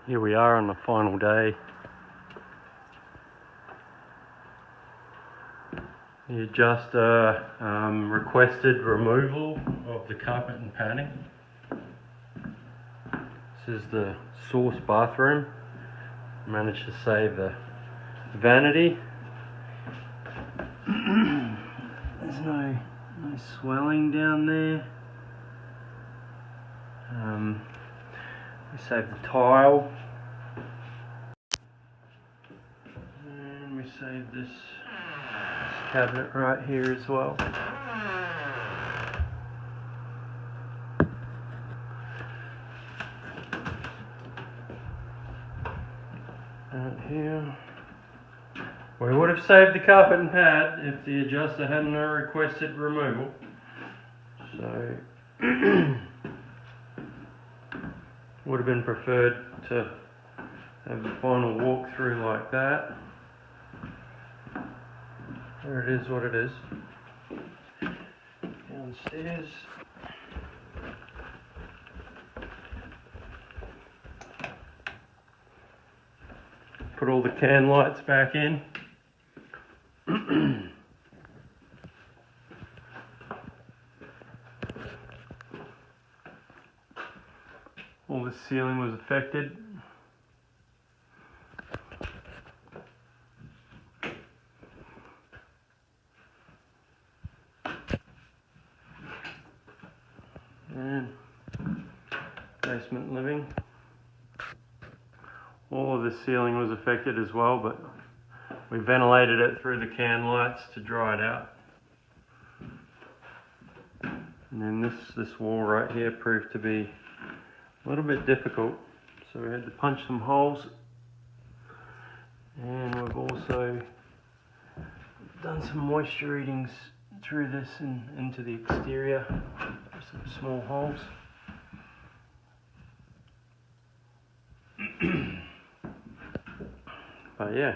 Here we are on the final day. The adjuster requested removal of the carpet and padding. This is the source bathroom. Managed to save the vanity. There's no swelling down there. We saved the tile. And we saved this cabinet right here as well. Out here. We would have saved the carpet and pad if the adjuster hadn't requested removal. So would have been preferred to have the final walkthrough like that. There it is, what it is. Downstairs. Put all the can lights back in. All the ceiling was affected. And basement living. All of the ceiling was affected as well, but we ventilated it through the can lights to dry it out. And then this wall right here proved to be a little bit difficult, so we had to punch some holes. And we've also done some moisture readings through this and into the exterior. Some small holes. But yeah,